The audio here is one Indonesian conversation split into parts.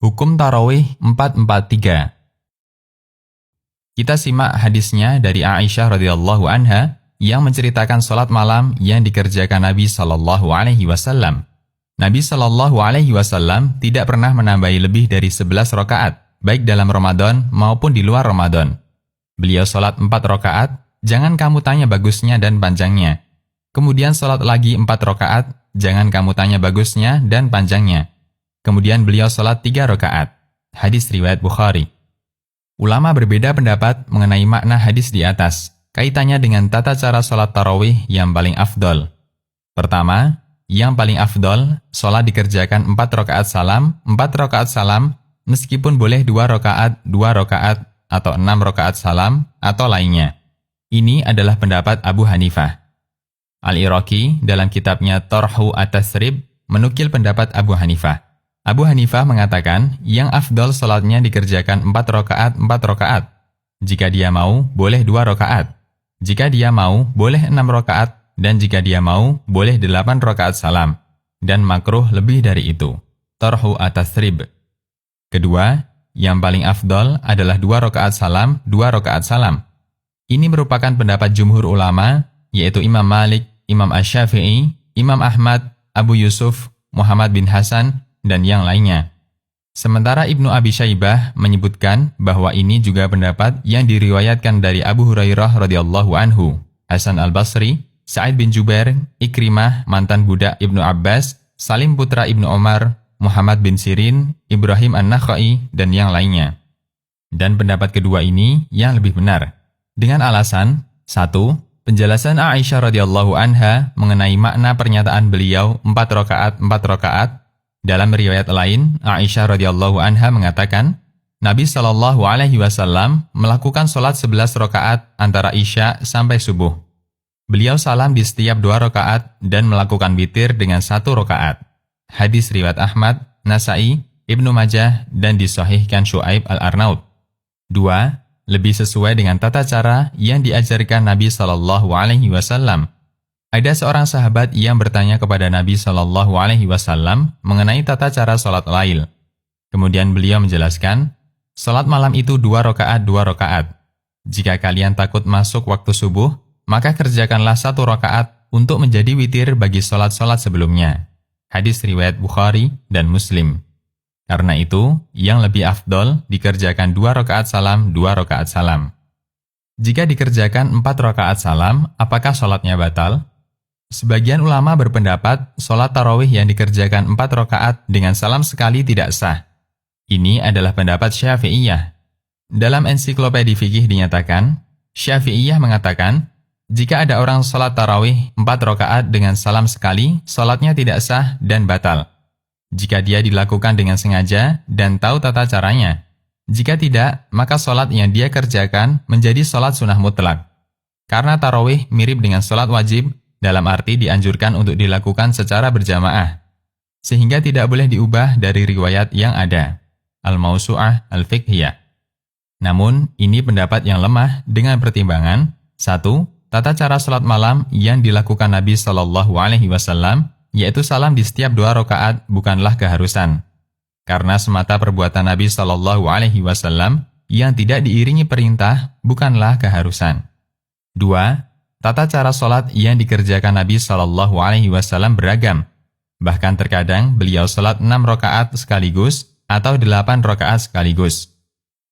Hukum Tarawih 443. Kita simak hadisnya dari Aisyah radhiyallahu anha yang menceritakan salat malam yang dikerjakan Nabi sallallahu alaihi wasallam. Nabi sallallahu alaihi wasallam tidak pernah menambahi lebih dari 11 rakaat, baik dalam Ramadan maupun di luar Ramadan. Beliau salat 4 rakaat, jangan kamu tanya bagusnya dan panjangnya. Kemudian salat lagi 4 rakaat, jangan kamu tanya bagusnya dan panjangnya. Kemudian beliau salat 3 rakaat. Hadis riwayat Bukhari. Ulama berbeda pendapat mengenai makna hadis di atas, kaitannya dengan tata cara salat tarawih yang paling afdol. Pertama, yang paling afdol, salat dikerjakan 4 rakaat salam, 4 rakaat salam, meskipun boleh 2 rakaat, 2 rakaat, atau 6 rakaat salam, atau lainnya. Ini adalah pendapat Abu Hanifah. Al-Iraqi dalam kitabnya Tarhu At-Tasrib menukil pendapat Abu Hanifah. Abu Hanifah mengatakan yang afdol salatnya dikerjakan 4 rakaat 4 rakaat. Jika dia mau, boleh 2 rakaat. Jika dia mau, boleh 6 rakaat. Dan jika dia mau, boleh 8 rakaat salam. Dan makruh lebih dari itu. Tarhu At-Tasrib. Kedua, yang paling afdol adalah 2 rakaat salam, 2 rakaat salam. Ini merupakan pendapat jumhur ulama, yaitu Imam Malik, Imam Asy-Syafi'i, Imam Ahmad, Abu Yusuf, Muhammad bin Hasan, dan yang lainnya. Sementara Ibnu Abi Syaibah menyebutkan bahwa ini juga pendapat yang diriwayatkan dari Abu Hurairah radhiyallahu anhu, Hasan Al-Basri, Sa'id bin Jubair, Ikrimah, mantan budak Ibnu Abbas, Salim putra Ibnu Umar, Muhammad bin Sirin, Ibrahim An-Nakhai, dan yang lainnya. Dan pendapat kedua ini yang lebih benar. Dengan alasan, 1. Penjelasan Aisyah radhiyallahu anha mengenai makna pernyataan beliau 4 rakaat 4 rakaat. Dalam riwayat lain, Aisyah radhiyallahu anha mengatakan, Nabi sallallahu alaihi wasallam melakukan salat 11 rakaat antara Isya sampai subuh. Beliau salam di setiap 2 rakaat dan melakukan witir dengan 1 rakaat. Hadis riwayat Ahmad, Nasai, Ibnu Majah, dan disahihkan Syuaib Al-Arnaud. 2. Lebih sesuai dengan tata cara yang diajarkan Nabi sallallahu alaihi wasallam. Ada seorang sahabat yang bertanya kepada Nabi sallallahu alaihi wasallam mengenai tata cara salat lail. Kemudian beliau menjelaskan, salat malam itu 2 rakaat 2 rakaat. Jika kalian takut masuk waktu subuh, maka kerjakanlah 1 rakaat untuk menjadi witir bagi salat-salat sebelumnya. Hadis riwayat Bukhari dan Muslim. Karena itu, yang lebih afdol dikerjakan 2 rakaat salam 2 rakaat salam. Jika dikerjakan 4 rakaat salam, apakah salatnya batal? Sebagian ulama berpendapat salat tarawih yang dikerjakan 4 rakaat dengan salam sekali tidak sah. Ini adalah pendapat Syafi'iyah. Dalam ensiklopedi fikih dinyatakan, Syafi'iyah mengatakan, jika ada orang salat tarawih 4 rakaat dengan salam sekali, salatnya tidak sah dan batal. Jika dia dilakukan dengan sengaja dan tahu tata caranya. Jika tidak, maka salat yang dia kerjakan menjadi salat sunnah mutlak. Karena tarawih mirip dengan salat wajib, dalam arti dianjurkan untuk dilakukan secara berjamaah, sehingga tidak boleh diubah dari riwayat yang ada. Al-Mawsu'ah Al-Fiqhiyah. Namun, ini pendapat yang lemah dengan pertimbangan, 1. Tata cara salat malam yang dilakukan Nabi sallallahu alaihi wasallam, yaitu salam di setiap 2 rakaat bukanlah keharusan. Karena semata perbuatan Nabi sallallahu alaihi wasallam yang tidak diiringi perintah bukanlah keharusan. 2. Tata cara salat yang dikerjakan Nabi sallallahu alaihi wasallam beragam. Bahkan terkadang beliau salat 6 rakaat sekaligus atau 8 rakaat sekaligus.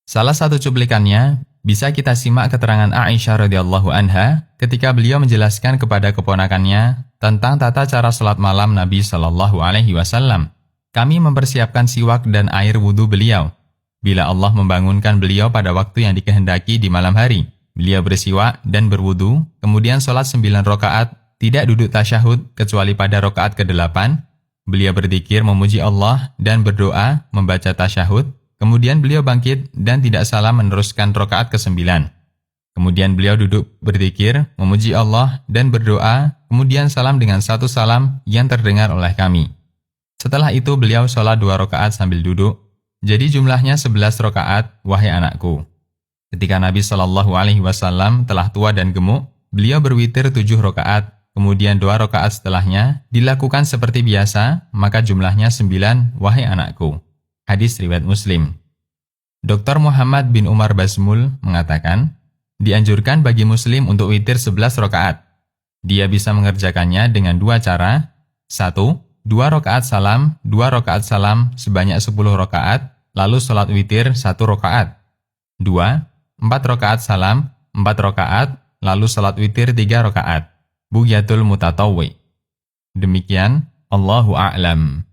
Salah satu cuplikannya bisa kita simak keterangan Aisyah radhiyallahu anha ketika beliau menjelaskan kepada keponakannya tentang tata cara salat malam Nabi sallallahu alaihi wasallam. Kami mempersiapkan siwak dan air wudhu beliau. Bila Allah membangunkan beliau pada waktu yang dikehendaki di malam hari, beliau bersiwak dan berwudu, kemudian sholat 9 rakaat, tidak duduk tasyahud kecuali pada rakaat ke-8. Beliau berzikir memuji Allah dan berdoa membaca tasyahud, kemudian beliau bangkit dan tidak salam meneruskan rakaat ke-9. Kemudian beliau duduk berzikir memuji Allah dan berdoa, kemudian salam dengan 1 salam yang terdengar oleh kami. Setelah itu beliau sholat 2 rakaat sambil duduk, jadi jumlahnya 11 rakaat, wahai anakku. Ketika Nabi Shallallahu Alaihi Wasallam telah tua dan gemuk, beliau berwitir 7 rakaat, kemudian 2 rakaat setelahnya dilakukan seperti biasa, maka jumlahnya 9, wahai anakku. Hadis riwayat Muslim. Dr. Muhammad bin Umar Basmul mengatakan, dianjurkan bagi muslim untuk witir 11 rakaat. Dia bisa mengerjakannya dengan 2 cara. 1. 2 rakaat salam, 2 rakaat salam sebanyak 10 rakaat, lalu sholat witir 1 rakaat. 2. 4 rakaat salam, 4 rakaat, lalu sholat witir 3 rakaat. Bughyatul mutatawwi. Demikian, Allahu a'lam.